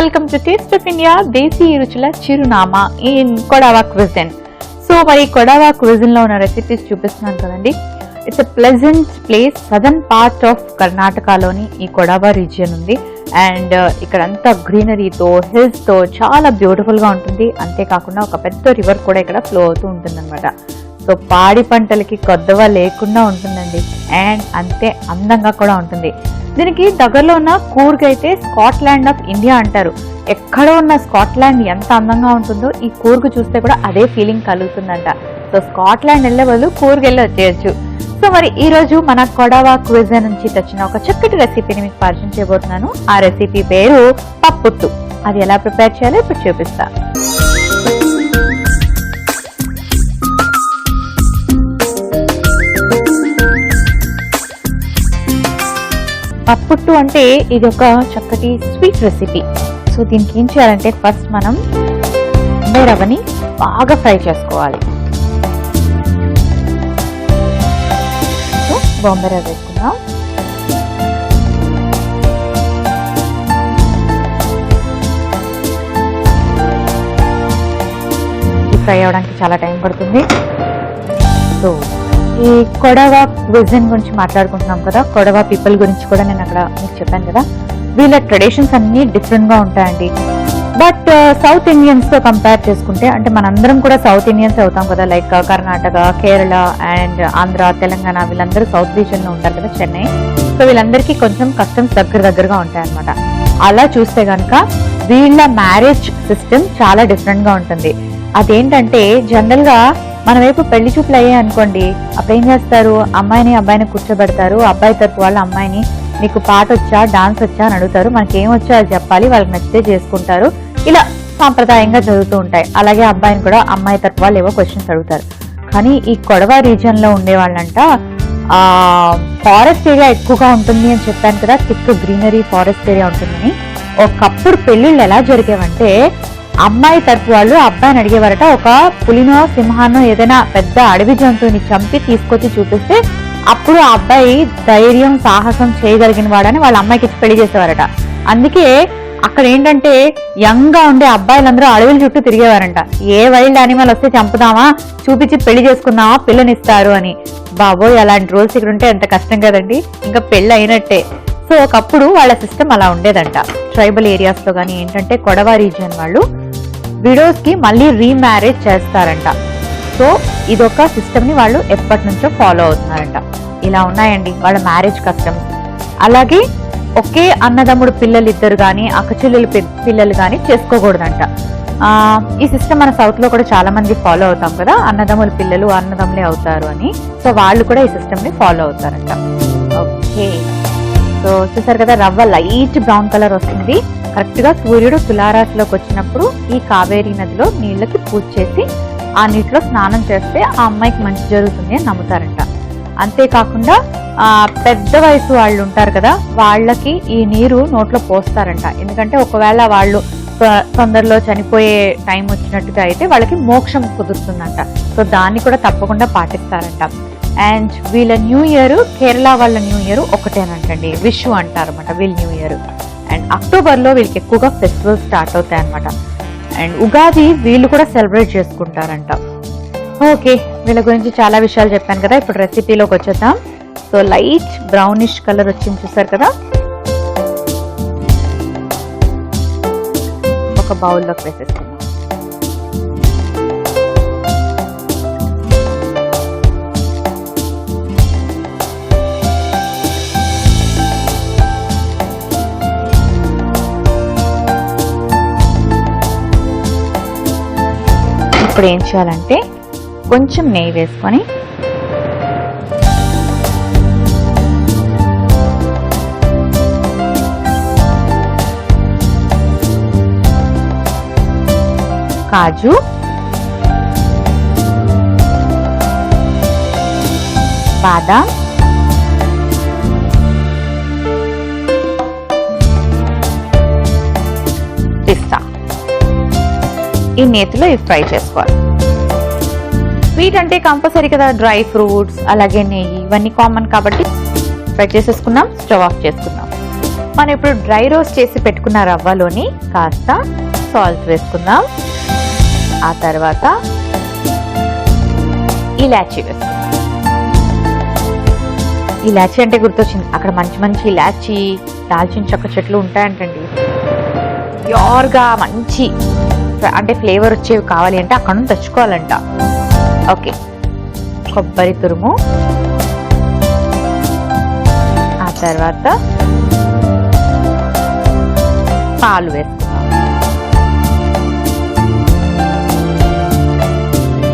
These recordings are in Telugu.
Welcome to taste of India దేశీ రుచుల చిరునామా ఇన్ కొడావా క్విజిన్. సో మరి కొడావా క్విజిన్ లో ఉన్న రెసిపీస్ చూపిస్తున్నాను కదండి. It's a pleasant place, southern part of కర్ణాటకలోని ఈ కొడావా రీజియన్ ఉంది. అండ్ ఇక్కడంతా గ్రీనరీతో, హిల్స్ తో చాలా బ్యూటిఫుల్ గా ఉంటుంది. అంతేకాకుండా ఒక పెద్ద రివర్ కూడా ఇక్కడ ఫ్లో అవుతూ ఉంటుంది అనమాట. సో పాడి పంటలకి కొద్దవా లేకుండా ఉంటుందండి. అండ్ అంతే అందంగా కూడా ఉంటుంది. దీనికి దగ్గరలో ఉన్న కూర్గ్ అయితే స్కాట్లాండ్ ఆఫ్ ఇండియా అంటారు. ఎక్కడో ఉన్న స్కాట్లాండ్ ఎంత అందంగా ఉంటుందో ఈ కూర్గ్ చూస్తే కూడా అదే ఫీలింగ్ కలుగుతుందంట. సో స్కాట్లాండ్ వెళ్ళే వాళ్ళు కూర్గ్ వెళ్ళి వచ్చేయచ్చు. సో మరి ఈ రోజు మన కొడావా క్విజిన్ నుంచి తెచ్చిన ఒక చక్కటి రెసిపీని మీకు పరిచయం చేయబోతున్నాను. ఆ రెసిపీ పేరు పప్పుట్టు. అది ఎలా ప్రిపేర్ చేయాలో ఇప్పుడు చూపిస్తా. పప్పుట్టు అంటే ఇది ఒక చక్కటి స్వీట్ రెసిపీ. సో దీనికి ఏం చేయాలంటే ఫస్ట్ మనం బొంబాయి రవ్వని బాగా ఫ్రై చేసుకోవాలి. సో బొంబాయి రవ్వ వేసుకుందాం. ఇది ఫ్రై అవడానికి చాలా టైం పడుతుంది. సో ఈ కొడావా క్విజిన్ గురించి మాట్లాడుకుంటున్నాం కదా, కొడావా పీపుల్ గురించి కూడా నేను అక్కడ మీకు చెప్పాను కదా. వీళ్ళ ట్రెడిషన్స్ అన్ని డిఫరెంట్ గా ఉంటాయండి. బట్ సౌత్ ఇండియన్స్ తో కంపేర్ చేసుకుంటే, అంటే మనందరం కూడా సౌత్ ఇండియన్స్ అవుతాం కదా, లైక్ కర్ణాటక, కేరళ అండ్ ఆంధ్ర, తెలంగాణ, వీళ్ళందరూ సౌత్ రీజన్ లో ఉంటారు కదా, చెన్నై. సో వీళ్ళందరికీ కొంచెం కస్టమ్స్ దగ్గరగా ఉంటాయన్నమాట. అలా చూస్తే కనుక వీళ్ళ మ్యారేజ్ సిస్టమ్ చాలా డిఫరెంట్ గా ఉంటుంది. అదేంటంటే జనరల్ గా మన వైపు పెళ్లి చూపులు అయ్యాయి అనుకోండి, అప్పుడు ఏం చేస్తారు, అమ్మాయిని అబ్బాయిని కూర్చోబెడతారు. అబ్బాయి తరపు వాళ్ళ అమ్మాయిని నీకు పాట వచ్చా, డాన్స్ వచ్చా అని అడుగుతారు. మనకి ఏం వచ్చో అది చెప్పాలి, వాళ్ళకి నచ్చితే చేసుకుంటారు. ఇలా సాంప్రదాయంగా జరుగుతూ ఉంటాయి. అలాగే అబ్బాయిని కూడా అమ్మాయి తరపు వాళ్ళు ఏవో క్వశ్చన్స్ అడుగుతారు. కానీ ఈ కొడవా రీజియన్ లో ఉండే వాళ్ళంట ఫారెస్ట్ ఏరియా ఎక్కువగా ఉంటుంది అని చెప్పాను కదా, థిక్ గ్రీనరీ ఫారెస్ట్ ఏరియా ఉంటుందని. ఒకప్పుడు పెళ్లిళ్ళు ఎలా జరిగేవంటే, అమ్మాయి తరపు వాళ్ళు అబ్బాయిని అడిగేవారట, ఒక పులినో సింహానో ఏదైనా పెద్ద అడవి జంతువుని చంపి తీసుకొచ్చి చూపిస్తే అప్పుడు ఆ అబ్బాయి ధైర్యం సాహసం చేయగలిగిన వాడని వాళ్ళ అమ్మాయికి ఇచ్చి పెళ్లి చేసేవారట. అందుకే అక్కడ ఏంటంటే యంగ్ గా ఉండే అబ్బాయిలందరూ అడవుల చుట్టూ తిరిగేవారంట. ఏ వైల్డ్ యానిమల్ వస్తే చంపుదామా, చూపించి పెళ్లి చేసుకుందామా, పిల్లనిస్తారు అని. బాబోయ్, అలాంటి రూల్స్ ఇక్కడ ఉంటే ఎంత కష్టం కదండి, ఇంకా పెళ్లి అయినట్టే. సో ఒకప్పుడు వాళ్ళ సిస్టమ్ అలా ఉండేదంట. ట్రైబల్ ఏరియాస్ లో కానీ ఏంటంటే కొడవా రీజియన్ వాళ్ళు విడోస్ కి మళ్ళీ రీమ్యారేజ్ చేస్తారంట. సో ఇదొక సిస్టమ్ ని వాళ్ళు ఎప్పటి నుంచో ఫాలో అవుతున్నారంట. ఇలా ఉన్నాయండి వాళ్ళ మ్యారేజ్ కస్టమ్స్. అలాగే ఒకే అన్నదమ్ముడు పిల్లలు ఇద్దరు కానీ, అక్కచెల్లెలు పిల్లలు కానీ చేసుకోకూడదంట. ఈ సిస్టమ్ మన సౌత్ లో కూడా చాలా మంది ఫాలో అవుతాం కదా, అన్నదమ్ముల పిల్లలు అన్నదమ్ములే అవుతారు అని. సో వాళ్ళు కూడా ఈ సిస్టమ్ ని ఫాలో అవుతారంట. ఓకే, సో చూసారు కదా, రవ్వ లైట్ బ్రౌన్ కలర్ వస్తుంది. కరెక్ట్ గా సూర్యుడు తులారాశిలోకి వచ్చినప్పుడు ఈ కావేరీ నదిలో నీళ్ళకి పూజ చేసి ఆ నీటిలో స్నానం చేస్తే ఆ అమ్మాయికి మంచి జరుగుతుంది అని నమ్ముతారంట. అంతేకాకుండా పెద్ద వయసు వాళ్ళు ఉంటారు కదా, వాళ్ళకి ఈ నీరు నోట్లో పోస్తారంట. ఎందుకంటే ఒకవేళ వాళ్ళు తొందరలో చనిపోయే టైం వచ్చినట్టుగా అయితే వాళ్ళకి మోక్షం కుదురుతుందంట. సో దాన్ని కూడా తప్పకుండా పాటిస్తారంట. అండ్ వీళ్ళ న్యూ ఇయర్, కేరళ వాళ్ళ న్యూ ఇయర్ ఒకటేనంటండి, విషు అంటారు అనమాట వీళ్ళ న్యూ ఇయర్. అండ్ అక్టోబర్ లో వీళ్ళకి ఎక్కువగా ఫెస్టివల్ స్టార్ట్ అవుతాయి అనమాట. అండ్ ఉగాది వీళ్ళు కూడా సెలబ్రేట్ చేసుకుంటారంట. ఓకే, వీళ్ళ గురించి చాలా విషయాలు చెప్పాను కదా, ఇప్పుడు రెసిపీలోకి వచ్చేద్దాం. సో లైట్ బ్రౌనిష్ కలర్ వచ్చింది చూసారు కదా, ఒక బౌల్లోకి వేసేసుకుందాం. ఇప్పుడు ఏం చేయాలంటే కొంచెం నెయ్యి వేసుకొని కాజు, బాదాం, పిస్తా ఈ నేతిలో ఇవి ఫ్రై చేసుకోవాలి. స్వీట్ అంటే కంపల్సరీ కదా, డ్రై ఫ్రూట్స్ అలాగే నెయ్యి ఇవన్నీ కామన్ కాబట్టి ఫ్రై చేసేసుకున్నాం. స్టవ్ ఆఫ్ చేసుకుందాం. మనం ఇప్పుడు డ్రై రోస్ట్ చేసి పెట్టుకున్న రవ్వలోని కాస్త సాల్ట్ వేసుకుందాం. ఆ తర్వాత ఇలాచీ వేసుకుందాం. ఇలాచీ అంటే గుర్తొచ్చింది, అక్కడ మంచి మంచి ఇలాచీ దాల్చిన చెక్క చెట్లు ఉంటాయంటండి. ప్యూర్గా మంచి అంటే ఫ్లేవర్ వచ్చేవి కావాలి అంటే అక్కడ నుంచి తెచ్చుకోవాలంట. ఓకే, కొబ్బరి తురుము, ఆ తర్వాత పాలు వేసుకుందాం.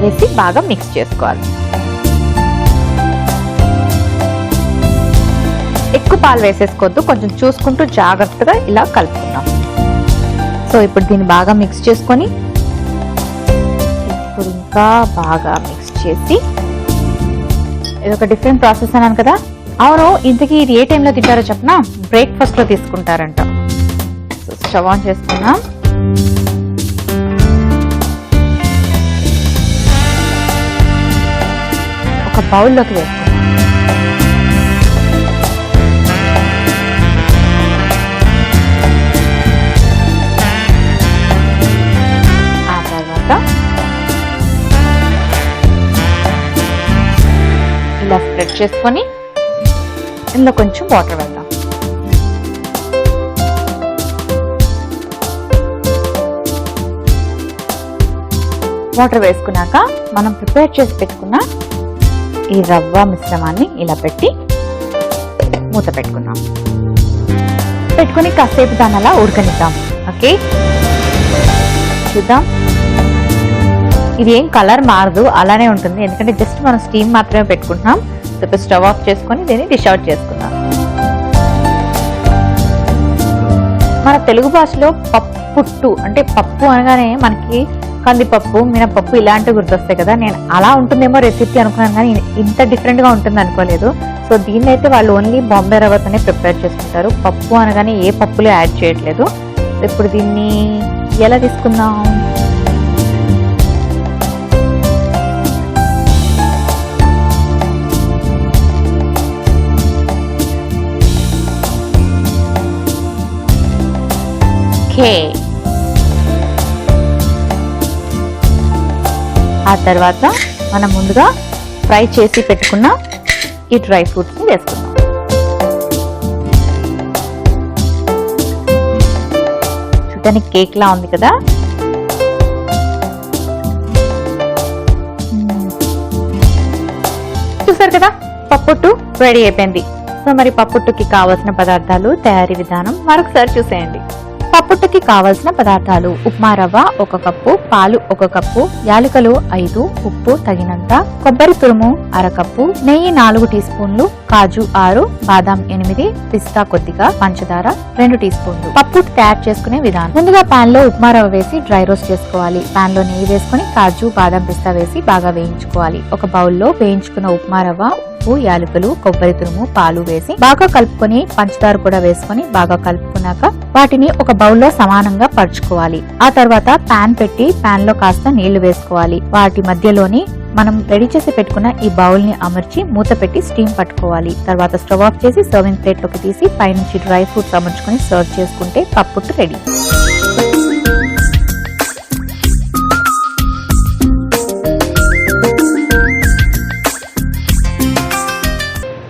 వేసి బాగా మిక్స్ చేసుకోవాలి. ఎక్కువ పాలు వేసేసుకోవద్దు, కొంచెం చూసుకుంటూ జాగ్రత్తగా ఇలా కలుపుకుందాం. సో ఇప్పుడు దీన్ని బాగా మిక్స్ చేసుకొని ఇప్పుడు ఇంకా బాగా మిక్స్ చేసి, ఇది ఒక డిఫరెంట్ ప్రాసెస్ అన్నాను కదా. అవును, ఇంతకీ ఇది ఏ టైంలో తింటారో చెప్పనా? బ్రేక్ఫాస్ట్ లో తీసుకుంటారంట. సో స్టవ్ ఆన్ చేసుకున్నాం. ఒక బౌల్లోకి వేసుకున్నాం. ఇలా స్ప్రెడ్ చేసుకొని ఇందులో కొంచెం వాటర్ వేద్దాం. వాటర్ వేసుకున్నాక మనం ప్రిపేర్ చేసి పెట్టుకున్న ఈ రవ్వ మిశ్రమాన్ని ఇలా పెట్టి మూత పెట్టుకుందాం. పెట్టుకుని కాసేపు దాన్ని అలా ఉడకనిద్దాం. ఓకే, చూద్దాం. ఇది ఏం కలర్ మారదు, అలానే ఉంటుంది, ఎందుకంటే జస్ట్ మనం స్టీమ్ మాత్రమే పెట్టుకుంటున్నాం. ఇప్పుడు స్టవ్ ఆఫ్ చేసుకొని దీన్ని డిష్ అవుట్ చేసుకుందాం. మన తెలుగు భాషలో పప్పుట్టు అంటే పప్పు అనగానే మనకి కందిపప్పు, మినపప్పు ఇలాంటివి గుర్తొస్తాయి కదా. నేను అలా ఉంటుందేమో రెసిపీ అనుకున్నాను, కానీ ఇంత డిఫరెంట్ గా ఉంటుంది అనుకోలేదు. సో దీన్ని అయితే వాళ్ళు ఓన్లీ బాంబే రవ్వతోనే ప్రిపేర్ చేసుకుంటారు. పప్పు అనగానే ఏ పప్పులు యాడ్ చేయట్లేదు. ఇప్పుడు దీన్ని ఎలా తీసుకుందాం? ఆ తర్వాత మనం ముందుగా ఫ్రై చేసి పెట్టుకున్న ఈ డ్రై ఫ్రూట్స్ ని వేసుకుందాం. చూడడానికి కేక్ లా ఉంది కదా. చూసారు కదా, పప్పుట్టు రెడీ అయిపోయింది. సో మరి పప్పుట్టుకి కావలసిన పదార్థాలు, తయారీ విధానం మరొకసారి చూసేయండి. పప్పుట్టుకి కావలసిన పదార్థాలు: ఉప్మా రవ్వ 1 కప్పు, పాలు 1 కప్పు, యాలకులు 5, ఉప్పు తగినంత, కొబ్బరి తురుము 1/2 కప్పు, నెయ్యి 4 టీ స్పూన్లు, కాజు 6, బాదాం 8, పిస్తా కొద్దిగా, పంచదార 2 టీ స్పూన్లు. పప్పుట్టు తయారు చేసుకునే విధానం: ముందుగా పాన్ లో ఉప్మా రవ్వ వేసి డ్రై రోస్ట్ చేసుకోవాలి. పాన్ లో నెయ్యి వేసుకుని కాజు, బాదాం, పిస్తా వేసి బాగా వేయించుకోవాలి. ఒక బౌల్లో వేయించుకున్న ఉప్మా రవ్వ, ఉప్పు, యాలకులు, కొబ్బరి తురుము, పాలు వేసి బాగా కలుపుకొని పంచదార కూడా వేసుకొని బాగా కలుపుకున్నాక వాటిని ఒక బౌల్లో సమానంగా పరుచుకోవాలి. ఆ తర్వాత పాన్ పెట్టి పాన్ లో కాస్త నీళ్లు వేసుకోవాలి. వాటి మధ్యలోని మనం రెడీ చేసి పెట్టుకున్న ఈ బౌల్ ని అమర్చి మూత పెట్టి స్టీమ్ పట్టుకోవాలి. తర్వాత స్టవ్ ఆఫ్ చేసి సర్వింగ్ ప్లేట్ లోకి తీసి పైనుంచి డ్రై ఫ్రూట్స్ అమర్చుకొని సర్వ్ చేసుకుంటే పప్పుట్టు రెడీ.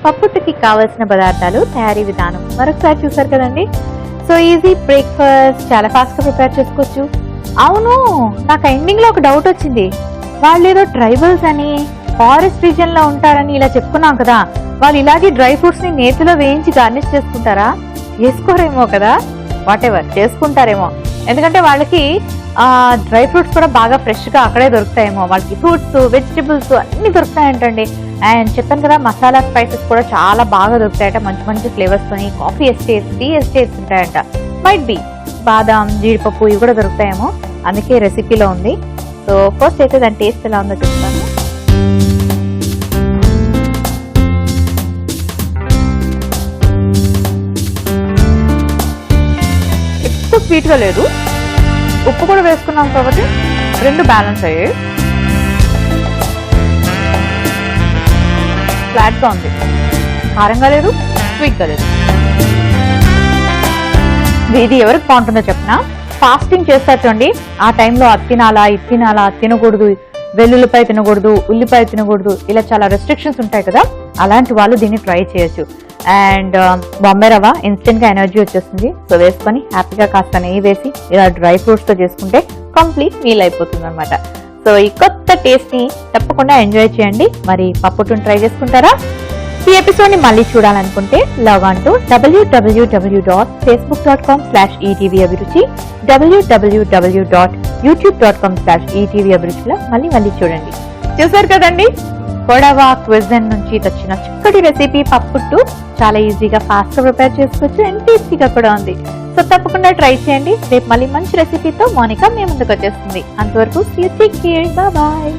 పప్పుట్టుకి కావలసిన పదార్థాలు, తయారీ విధానం మరొకసారి చూసారు కదండి. సో ఈజీ బ్రేక్ఫాస్ట్, చాలా ఫాస్ట్ గా ప్రిపేర్ చేసుకోవచ్చు. అవును, నాకు ఎండింగ్ లో ఒక డౌట్ వచ్చింది. వాళ్ళు ఏదో ట్రైబల్స్ అని, ఫారెస్ట్ రీజన్ లో ఉంటారని ఇలా చెప్పుకున్నాం కదా. వాళ్ళు ఇలాగే డ్రై ఫ్రూట్స్ ని నేతిలో వేయించి గార్నిష్ చేసుకుంటారా? చేసుకోరేమో కదా. వాట్ ఎవర్, చేసుకుంటారేమో. ఎందుకంటే వాళ్ళకి డ్రై ఫ్రూట్స్ కూడా బాగా ఫ్రెష్ గా అక్కడే దొరుకుతాయేమో. వాళ్ళకి ఫ్రూట్స్, వెజిటబుల్స్ అన్ని దొరుకుతాయంటండి. అండ్ చెప్పాను కదా, మసాలా స్పైసెస్ కూడా చాలా బాగా దొరుకుతాయట. మంచి మంచి ఫ్లేవర్స్ తోని కాఫీ ఎస్టేట్స్, టీ ఎస్టేట్స్ ఉంటాయంట. మైట్ బి బాదాం, జీడిపప్పు ఇవి కూడా దొరుకుతాయేమో, అందుకే రెసిపీలో ఉంది. సో ఫస్ట్ అయితే దాని టేస్ట్ ఎలా ఉందో చెప్తాను. ఎక్కువ స్వీట్ గా లేదు, ఉప్పు కూడా వేసుకున్నాం కాబట్టి 2 బ్యాలెన్స్ అయ్యాయి. ఫ్లాట్ గా ఉంది, కారంగా లేదు, స్వీట్ గా లేదు. ఇది ఎవరికి బాగుంటుందో చెప్పనా, ఫాస్టింగ్ చేస్తారు చూడండి, ఆ టైంలో అది తినాలా ఇది తినాలా, తినకూడదు, వెల్లుల్లిపాయ తినకూడదు, ఉల్లిపాయ తినకూడదు, ఇలా చాలా రెస్ట్రిక్షన్స్ ఉంటాయి కదా, అలాంటి వాళ్ళు దీన్ని ట్రై చేయొచ్చు. అండ్ బాంబే రవ్వ ఇన్స్టెంట్ గా ఎనర్జీ వచ్చేస్తుంది. సో వేసుకొని హ్యాపీగా కాస్త నెయ్యి వేసి ఇలా డ్రై ఫ్రూట్స్ తో చేసుకుంటే కంప్లీట్ మీల్ అయిపోతుంది అనమాట. సో ఈ కొత్త టేస్ట్ ని తప్పకుండా ఎంజాయ్ చేయండి. మరి పప్పుటుని ట్రై చేసుకుంటారా? ఈ ఎపిసోడ్ ని మళ్ళీ చూడాలనుకుంటే log on to www.facebook.com/etvabhiruchi, www.youtube.com/etvabhiruchi మళ్ళీ చూడండి. చూసారు కదండి, కొడవ క్విజన్ నుంచి తెచ్చిన చిక్కటి రెసిపీ పప్పుట్టు చాలా ఈజీగా ఫాస్ట్ గా ప్రిపేర్ చేసుకోవచ్చు అండ్ టేస్టీగా కూడా ఉంది. సో తప్పకుండా ట్రై చేయండి. రేపు మళ్ళీ మంచి రెసిపీతో మోనికా మీ ముందుకు వచ్చేస్తుంది. అంతవరకు టేక్ కేర్, బాయ్.